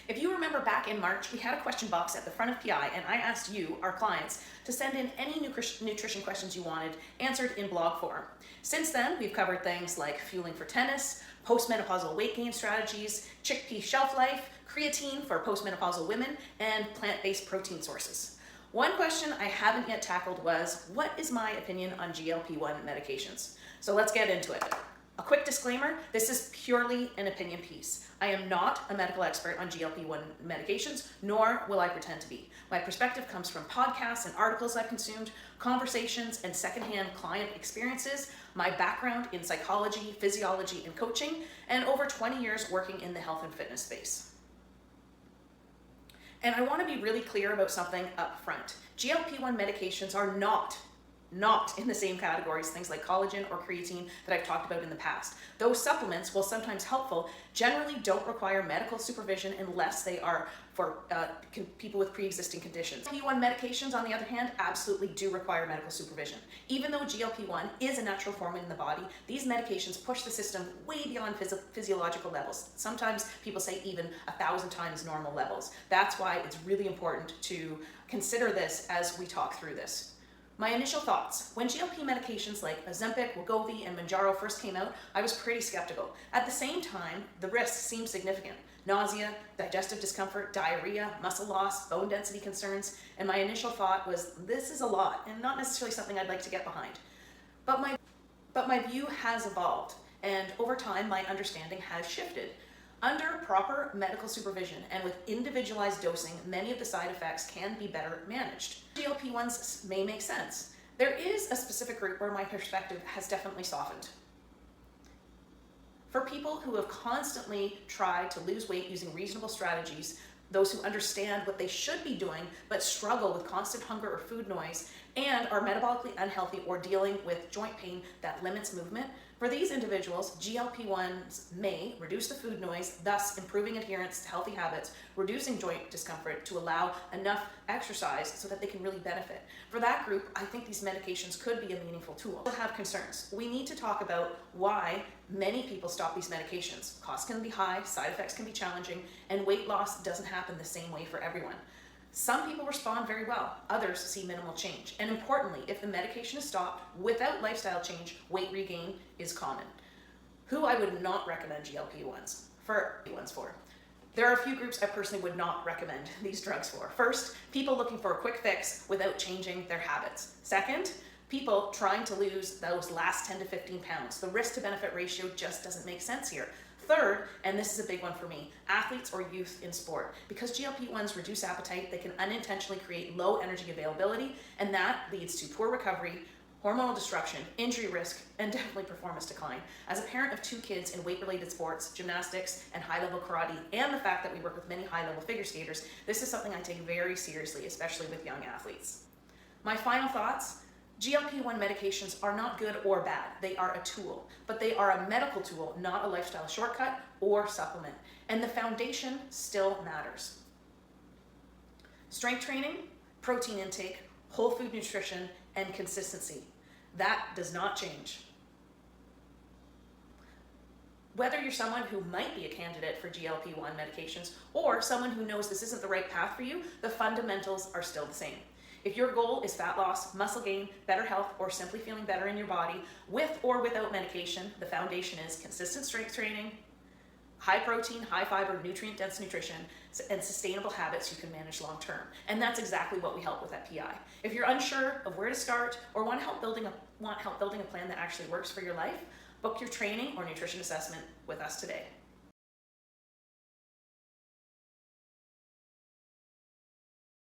If you remember back in March, we had a question box at the front of PI, and I asked you, our clients, to send in any nutrition questions you wanted answered in blog form. Since then, we've covered things like fueling for tennis, postmenopausal weight gain strategies, chickpea shelf life, creatine for postmenopausal women, and plant-based protein sources. One question I haven't yet tackled was, what is my opinion on GLP-1 medications? So let's get into it. A quick disclaimer, this is purely an opinion piece. I am not a medical expert on GLP-1 medications, nor will I pretend to be. My perspective comes from podcasts and articles I've consumed, conversations, and secondhand client experiences, my background in psychology, physiology, and coaching, and over 20 years working in the health and fitness space. And I want to be really clear about something up front. GLP-1 medications are not in the same categories, things like collagen or creatine that I've talked about in the past. Those supplements, while sometimes helpful, generally don't require medical supervision unless they are for people with pre-existing conditions. GLP-1 medications, on the other hand, absolutely do require medical supervision. Even though GLP-1 is a natural hormone in the body, these medications push the system way beyond physiological levels. Sometimes people say even 1,000 times normal levels. That's why it's really important to consider this as we talk through this. My initial thoughts. When GLP medications like Ozempic, Wegovy, and Mounjaro first came out, I was pretty skeptical. At the same time, the risks seemed significant. Nausea, digestive discomfort, diarrhea, muscle loss, bone density concerns, and my initial thought was, this is a lot, and not necessarily something I'd like to get behind. But my view has evolved, and over time, my understanding has shifted. Under proper medical supervision and with individualized dosing, many of the side effects can be better managed. GLP-1s may make sense. There is a specific group where my perspective has definitely softened. For people who have constantly tried to lose weight using reasonable strategies, those who understand what they should be doing but struggle with constant hunger or food noise, and are metabolically unhealthy or dealing with joint pain that limits movement, for these individuals, GLP-1s may reduce the food noise, thus improving adherence to healthy habits, reducing joint discomfort to allow enough exercise so that they can really benefit. For that group, I think these medications could be a meaningful tool. We'll have concerns. We need to talk about why many people stop these medications. Costs can be high, side effects can be challenging, and weight loss doesn't happen the same way for everyone. Some people respond very well, others see minimal change. And importantly, if the medication is stopped without lifestyle change, weight regain is common. Who I would not recommend GLP-1s for. There are a few groups I personally would not recommend these drugs for. First, people looking for a quick fix without changing their habits. Second, people trying to lose those last 10 to 15 pounds. The risk to benefit ratio just doesn't make sense here. Third, and this is a big one for me, athletes or youth in sport. Because GLP-1s reduce appetite, they can unintentionally create low energy availability, and that leads to poor recovery, hormonal disruption, injury risk, and definitely performance decline. As a parent of 2 kids in weight-related sports, gymnastics, and high-level karate, and the fact that we work with many high-level figure skaters, this is something I take very seriously, especially with young athletes. My final thoughts. GLP-1 medications are not good or bad. They are a tool, but they are a medical tool, not a lifestyle shortcut or supplement. And the foundation still matters. Strength training, protein intake, whole food nutrition, and consistency. That does not change. Whether you're someone who might be a candidate for GLP-1 medications or someone who knows this isn't the right path for you, the fundamentals are still the same. If your goal is fat loss, muscle gain, better health, or simply feeling better in your body, with or without medication, the foundation is consistent strength training, high protein, high fiber, nutrient-dense nutrition, and sustainable habits you can manage long-term. And that's exactly what we help with at PI. If you're unsure of where to start or want help building a plan that actually works for your life, book your training or nutrition assessment with us today.